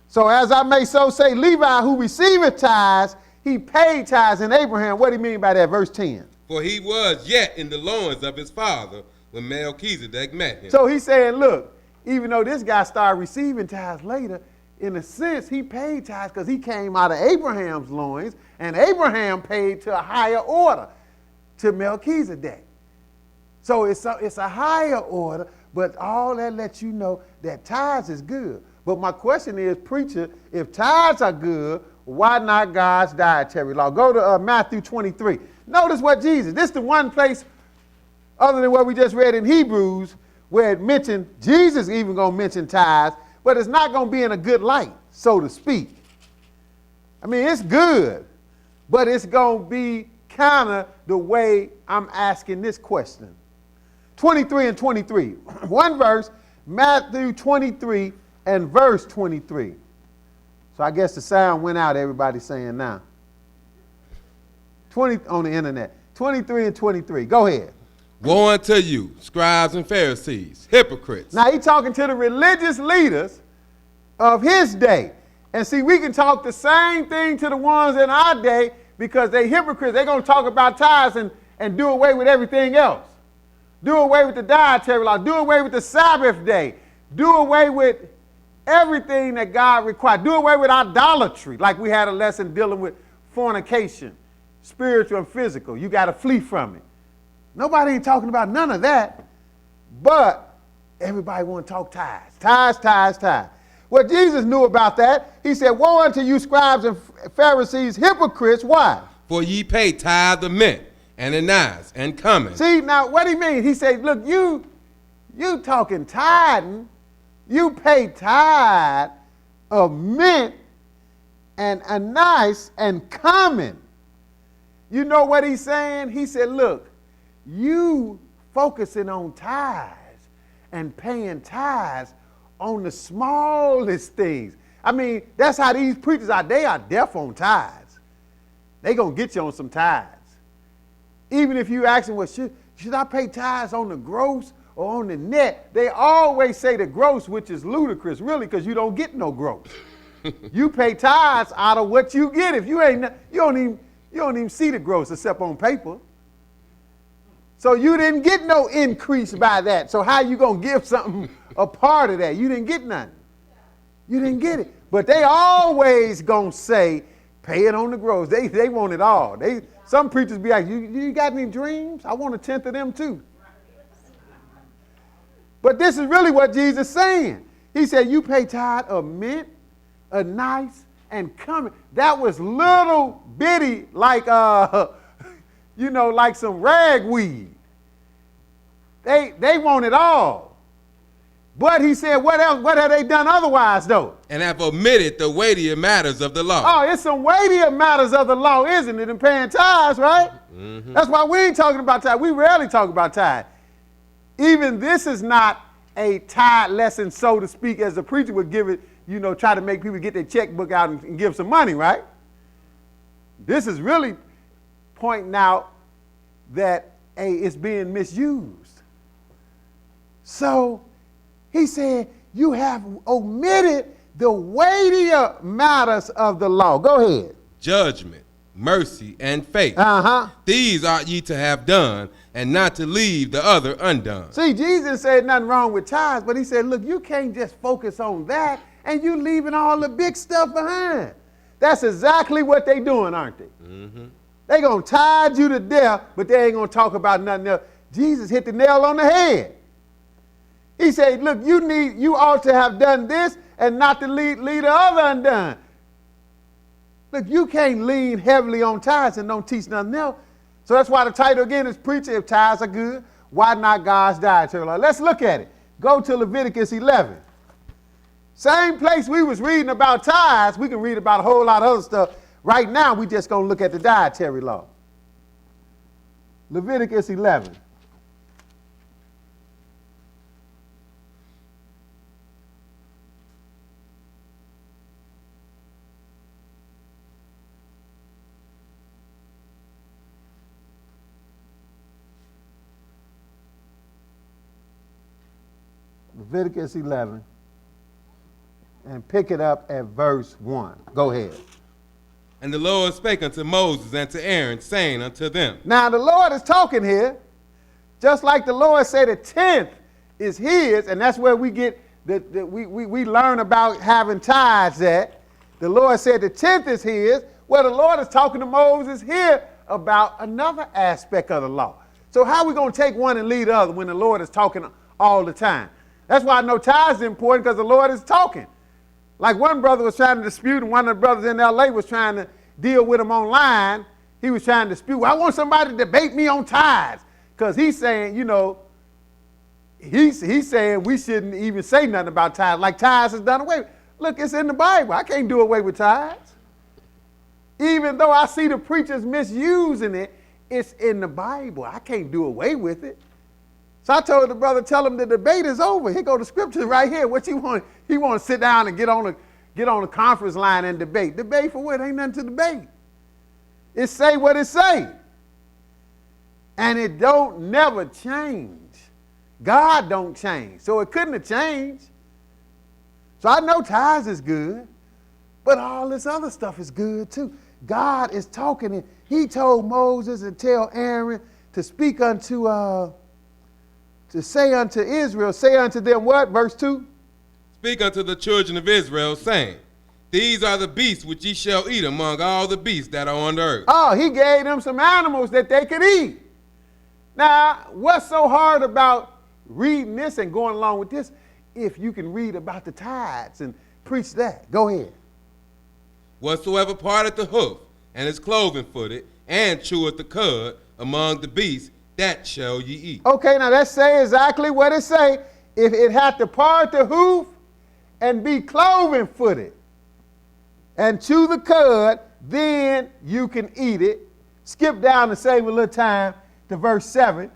[SPEAKER 3] So as I may so say, Levi, who receiveth tithes, he paid tithes in Abraham. What do you mean by that? Verse 10.
[SPEAKER 4] For he was yet in the loins of his father when Melchizedek met him.
[SPEAKER 3] So he's saying, look, even though this guy started receiving tithes later, in a sense, he paid tithes because he came out of Abraham's loins, and Abraham paid to a higher order, to Melchizedek. So it's a higher order, but all that lets you know that tithes is good. But my question is, preacher, if tithes are good, why not God's dietary law? Go to Matthew 23. Notice what Jesus, this is the one place other than what we just read in Hebrews where it mentioned, Jesus even going to mention tithes, but it's not going to be in a good light, so to speak. I mean, it's good, but it's going to be kind of the way I'm asking this question. 23 and 23. One verse, Matthew 23 and verse 23. So I guess the sound went out, everybody's saying now. 20 on the internet. 23 and 23. Go ahead.
[SPEAKER 4] Woe unto you, scribes and Pharisees, hypocrites.
[SPEAKER 3] Now he's talking to the religious leaders of his day. And see, we can talk the same thing to the ones in our day, because they hypocrites. They're going to talk about tithes and do away with everything else. Do away with the dietary law. Do away with the Sabbath day. Do away with everything that God required. Do away with idolatry, like we had a lesson dealing with fornication, spiritual and physical. You got to flee from it. Nobody ain't talking about none of that. But everybody want to talk tithes. Tithes, tithes, tithes. Well, Jesus knew about that. He said, woe unto you scribes and Pharisees, hypocrites. Why?
[SPEAKER 4] For ye pay tithe of mint and anise and cumin.
[SPEAKER 3] See, now what he mean? He said, look, you talking tithing. You pay tithe of mint and anise and cumin. You know what he's saying? He said, look, you focusing on tithes and paying tithes on the smallest things. I mean, that's how these preachers are. They are deaf on tithes. They gonna get you on some tithes. Even if you ask them, well, should I pay tithes on the gross or on the net? They always say the gross, which is ludicrous, really, because you don't get no gross. You pay tithes out of what you get. If you don't even see the gross except on paper. So you didn't get no increase by that. So how you gonna give something a part of that? You didn't get nothing. You didn't get it. But they always gonna say, pay it on the gross. They want it all. Some preachers be like, you got any dreams? I want a tenth of them too. But this is really what Jesus is saying. He said, you pay tithe of mint, anise, and cumin. That was little bitty, like like some ragweed. They want it all. But he said, what else? What have they done otherwise, though?
[SPEAKER 4] And have omitted the weightier matters of the law.
[SPEAKER 3] Oh, it's some weightier matters of the law, isn't it? In paying tithes, right? Mm-hmm. That's why we ain't talking about tithe. We rarely talk about tithe. Even this is not a tithe lesson, so to speak, as the preacher would give it, try to make people get their checkbook out and give some money, right? This is really pointing out that it's being misused. So he said, you have omitted the weightier matters of the law. Go ahead.
[SPEAKER 4] Judgment, mercy, and faith.
[SPEAKER 3] Uh-huh.
[SPEAKER 4] These ought ye to have done, and not to leave the other undone.
[SPEAKER 3] See, Jesus said nothing wrong with tithes, but he said, look, you can't just focus on that, and you leaving all the big stuff behind. That's exactly what they doing, aren't they? Mm-hmm. They going to tithe you to death, but they ain't going to talk about nothing else. Jesus hit the nail on the head. He said, look, you ought to have done this and not to leave the other undone. Look, you can't lean heavily on tithes and don't teach nothing else. So that's why the title again is Preacher, if tithes are good, why not God's dietary law? Let's look at it. Go to Leviticus 11. Same place we was reading about tithes, we can read about a whole lot of other stuff. Right now, we just going to look at the dietary law. Leviticus 11. Leviticus 11, and pick it up at verse 1. Go ahead.
[SPEAKER 4] And the Lord spake unto Moses and to Aaron, saying unto them.
[SPEAKER 3] Now the Lord is talking here, just like the Lord said the 10th is his, and that's where we get, we learn about having tithes at. The Lord said the 10th is his. Well, the Lord is talking to Moses here about another aspect of the law. So how are we going to take one and leave the other when the Lord is talking all the time? That's why I know tithes is important, because the Lord is talking. Like one brother was trying to dispute, and one of the brothers in L.A. was trying to deal with him online. He was trying to dispute. Well, I want somebody to debate me on tithes, because he's saying, he's saying we shouldn't even say nothing about tithes, like tithes is done away with. Look, it's in the Bible. I can't do away with tithes. Even though I see the preachers misusing it, it's in the Bible. I can't do away with it. So I told the brother, tell him the debate is over. Here go the scriptures right here. What you want? He want to sit down and get on the conference line and debate. Debate for what? Ain't nothing to debate. It say what it say. And it don't never change. God don't change. So it couldn't have changed. So I know tithes is good, but all this other stuff is good too. God is talking, and he told Moses and tell Aaron to speak unto to say unto Israel, say unto them what? Verse 2.
[SPEAKER 4] Speak unto the children of Israel, saying, these are the beasts which ye shall eat among all the beasts that are on the earth.
[SPEAKER 3] Oh, he gave them some animals that they could eat. Now, what's so hard about reading this and going along with this if you can read about the tithes and preach that? Go ahead.
[SPEAKER 4] Whatsoever parteth the hoof, and is cloven-footed, and cheweth the cud among the beasts, that shall ye eat.
[SPEAKER 3] Okay, now let's say exactly what it say. If it had to part the hoof and be cloven-footed and chew the cud, then you can eat it. Skip down to save a little time to verse 7,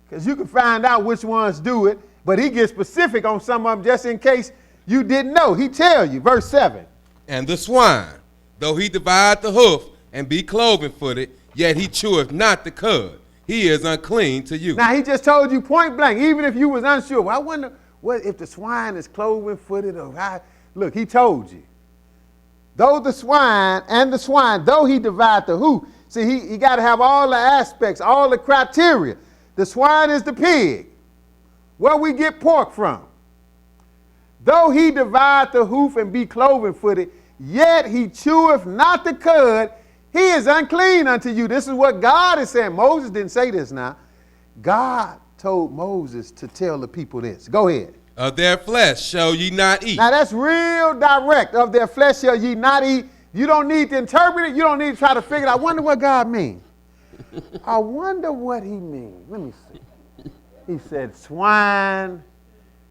[SPEAKER 3] because you can find out which ones do it, but he gets specific on some of them just in case you didn't know. He tell you, verse 7.
[SPEAKER 4] And the swine, though he divide the hoof and be cloven-footed, yet he cheweth not the cud. He is unclean to you.
[SPEAKER 3] Now, he just told you point blank, even if you was unsure. Well, I wonder what if the swine is cloven-footed or how. Look, he told you. Though the swine, though he divide the hoof. See, he got to have all the aspects, all the criteria. The swine is the pig, where we get pork from. Though he divide the hoof and be cloven-footed, yet he cheweth not the cud, he is unclean unto you. This is what God is saying. Moses didn't say this now. God told Moses to tell the people this. Go ahead.
[SPEAKER 4] Of their flesh shall ye not eat.
[SPEAKER 3] Now that's real direct. Of their flesh shall ye not eat. You don't need to interpret it. You don't need to try to figure it out. I wonder what God means. I wonder what he means. Let me see. He said, swine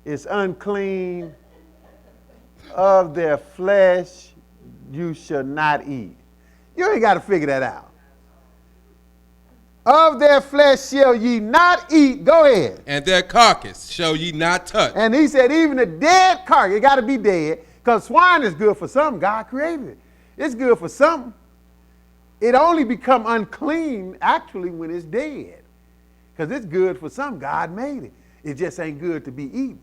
[SPEAKER 3] is unclean. Of their flesh you shall not eat. You ain't got to figure that out. Of their flesh shall ye not eat. Go ahead.
[SPEAKER 4] And their carcass shall ye not touch.
[SPEAKER 3] And he said even the dead carcass, it got to be dead, because swine is good for something. God created it. It's good for something. It only become unclean actually when it's dead, because it's good for something. God made it. It just ain't good to be eaten.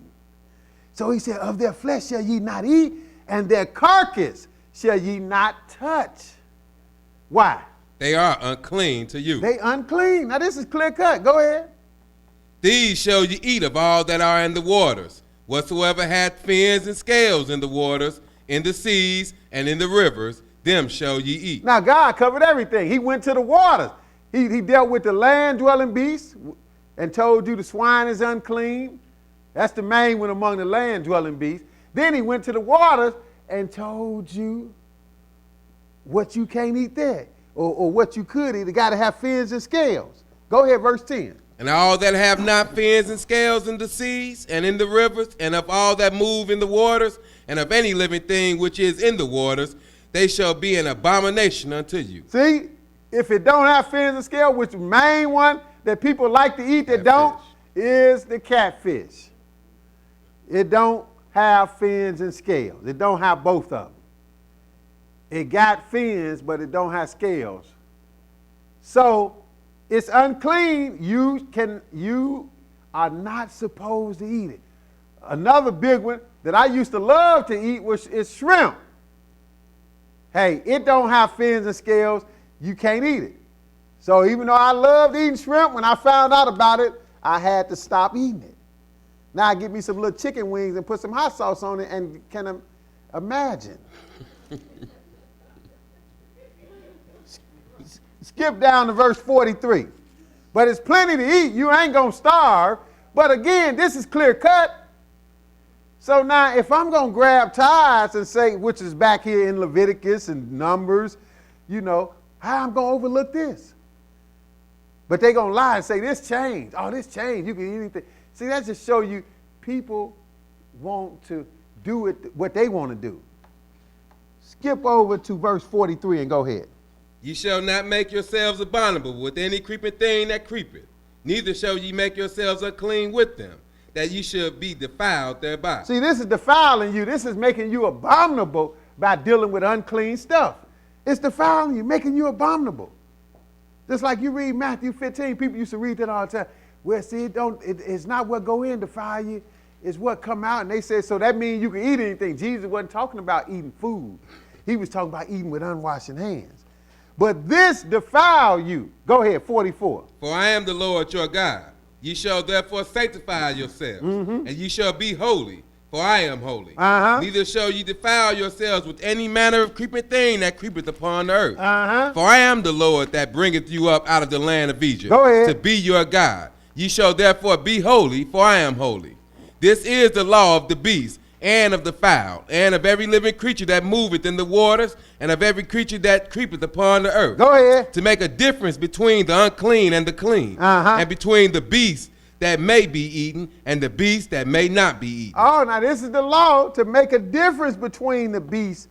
[SPEAKER 3] So he said, of their flesh shall ye not eat, and their carcass shall ye not touch. Why?
[SPEAKER 4] They are unclean to you.
[SPEAKER 3] They unclean. Now this is clear cut. Go ahead.
[SPEAKER 4] These shall ye eat of all that are in the waters, whatsoever hath fins and scales in the waters, in the seas, and in the rivers, them shall ye eat.
[SPEAKER 3] Now God covered everything. He went to the waters. He dealt with the land-dwelling beasts and told you the swine is unclean. That's the main one among the land-dwelling beasts. Then he went to the waters and told you what you can't eat there, or what you could eat. It got to have fins and scales. Go ahead, verse 10.
[SPEAKER 4] And all that have not fins and scales in the seas and in the rivers, and of all that move in the waters, and of any living thing which is in the waters, they shall be an abomination unto you.
[SPEAKER 3] See, if it don't have fins and scales, which the main one that people like to eat that don't, is the catfish. It don't have fins and scales. It don't have both of them. It got fins, but it don't have scales. So it's unclean. You are not supposed to eat it. Another big one that I used to love to eat is shrimp. Hey, it don't have fins and scales. You can't eat it. So even though I loved eating shrimp, when I found out about it, I had to stop eating it. Now I get me some little chicken wings and put some hot sauce on it, and can imagine. Skip down to verse 43. But it's plenty to eat. You ain't going to starve. But again, this is clear cut. So now if I'm going to grab tithes and say, which is back here in Leviticus and Numbers, you know, how I'm going to overlook this? But they're going to lie and say, this changed. Oh, this changed. You can eat anything. See, that just show you people want to do it what they want to do. Skip over to verse 43 and go ahead.
[SPEAKER 4] Ye shall not make yourselves abominable with any creeping thing that creepeth, neither shall ye make yourselves unclean with them, that ye should be defiled thereby.
[SPEAKER 3] See, this is defiling you. This is making you abominable by dealing with unclean stuff. It's defiling you, making you abominable. Just like you read Matthew 15, people used to read that all the time. Well, see, it's not what go in defile you, it's what come out. And they said, so that means you can eat anything. Jesus wasn't talking about eating food. He was talking about eating with unwashed hands. But this defile you. Go ahead, 44.
[SPEAKER 4] For I am the Lord your God. Ye shall therefore sanctify yourselves, and ye shall be holy, for I am holy. Neither shall ye defile yourselves with any manner of creeping thing that creepeth upon the earth. For I am the Lord that bringeth you up out of the land of Egypt,
[SPEAKER 3] Go ahead.
[SPEAKER 4] to be your God. Ye shall therefore be holy, for I am holy. This is the law of the beast, and of the fowl, and of every living creature that moveth in the waters, and of every creature that creepeth upon the earth.
[SPEAKER 3] Go ahead.
[SPEAKER 4] To make a difference between the unclean and the clean, and between the beast that may be eaten and the beast that may not be eaten.
[SPEAKER 3] Oh, now this is the law to make a difference between the beast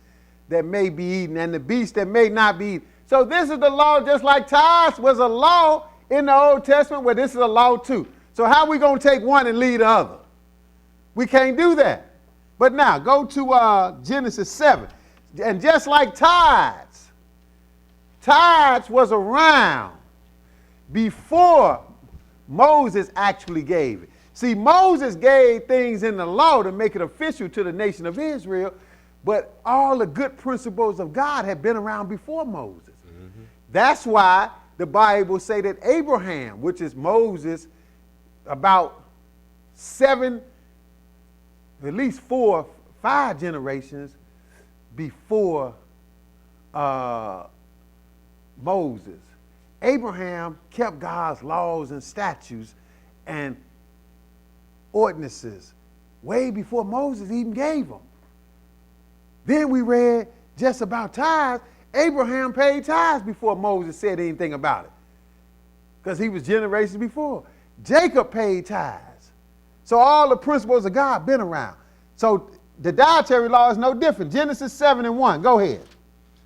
[SPEAKER 3] that may be eaten and the beast that may not be eaten. So this is the law, just like tithes was a law in the Old Testament, where this is a law too. So how are we going to take one and leave the other? We can't do that. But now, go to Genesis 7. And just like tithes was around before Moses actually gave it. See, Moses gave things in the law to make it official to the nation of Israel, but all the good principles of God had been around before Moses. Mm-hmm. That's why the Bible say that Abraham, which is Moses, about 7, at least 4, 5 generations before Moses, Abraham kept God's laws and statutes and ordinances way before Moses even gave them. Then we read just about tithes. Abraham paid tithes before Moses said anything about it, because he was generations before. Jacob paid tithes. So all the principles of God been around. So the dietary law is no different. Genesis 7:1. Go ahead.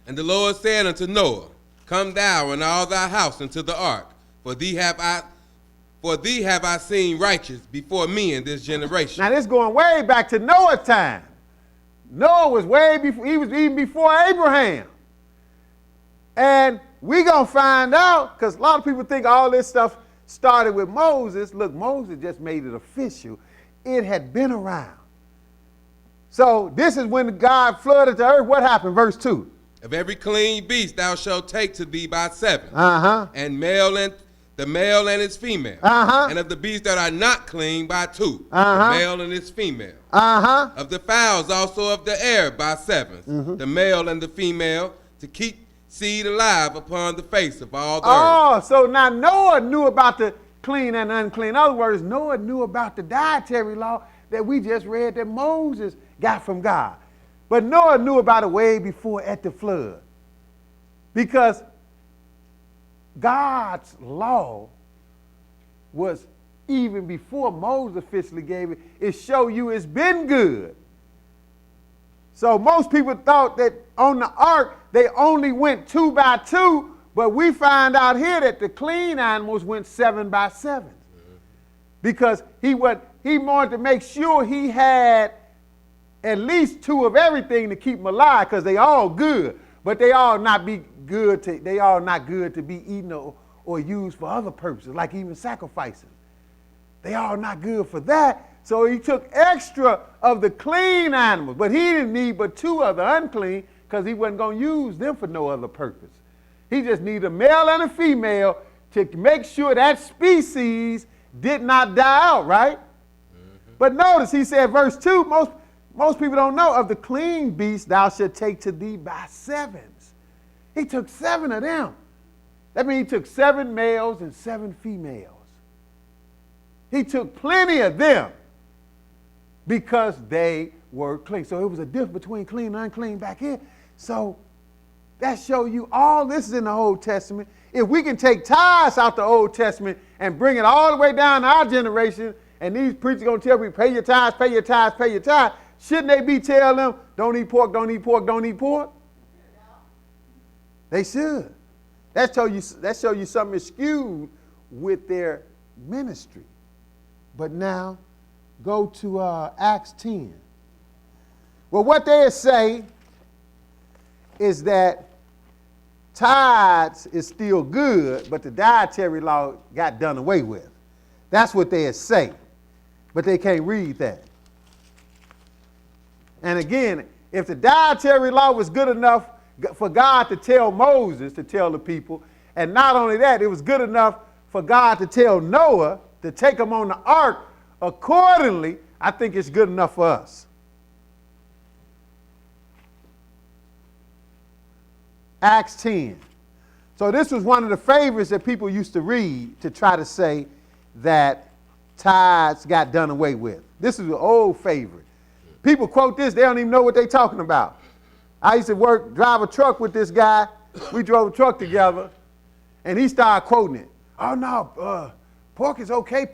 [SPEAKER 4] And the Lord said unto Noah, Come thou and all thy house into the ark, for thee have I seen righteous before me in this generation.
[SPEAKER 3] Now this going way back to Noah's time. Noah was way before, he was even before Abraham. And we gonna find out, because a lot of people think all this stuff started with Moses. Look, Moses just made it official. It had been around. So this is when God flooded the earth. What happened? Verse 2.
[SPEAKER 4] Of every clean beast thou shalt take to thee by 7, and the male and his female, and of the beasts that are not clean by 2, the male and his female, of the fowls also of the air by 7, the male and the female, to keep seed alive upon the face of all the earth.
[SPEAKER 3] Oh, so now Noah knew about the clean and unclean. In other words, Noah knew about the dietary law that we just read that Moses got from God. But Noah knew about it way before at the flood. Because God's law was even before Moses officially gave it. It showed you it's been good. So most people thought that on the ark, they only went 2 by 2, but we find out here that the clean animals went 7 by 7. Because he wanted to make sure he had at least 2 of everything to keep them alive, because they all good, but they all not good to be eaten or used for other purposes, like even sacrificing. They all not good for that. So he took extra of the clean animals, but he didn't need but 2 of the unclean, because he wasn't going to use them for no other purpose. He just needed a male and a female to make sure that species did not die out, right? But notice he said, verse 2, most people don't know, of the clean beast thou shalt take to thee by 7s. He took 7 of them. That means he took 7 males and 7 females. He took plenty of them because they were clean. So it was a difference between clean and unclean back here. So that show you all this is in the Old Testament. If we can take tithes out the Old Testament and bring it all the way down to our generation, and these preachers going to tell me, pay your tithes, pay your tithes, pay your tithes, shouldn't they be telling them, don't eat pork, don't eat pork, don't eat pork? They should. That show you something skewed with their ministry. But now, go to Acts 10. Well, what they say is that tithes is still good, but the dietary law got done away with. That's what they say. But they can't read that. And again, if the dietary law was good enough for God to tell Moses to tell the people, and not only that, it was good enough for God to tell Noah to take them on the ark accordingly, I think it's good enough for us. Acts 10. So this was one of the favorites that people used to read to try to say that tithes got done away with. This is an old favorite. People quote this, they don't even know what they're talking about. I used to drive a truck with this guy. We drove a truck together, and he started quoting it. Oh, no, pork is okay.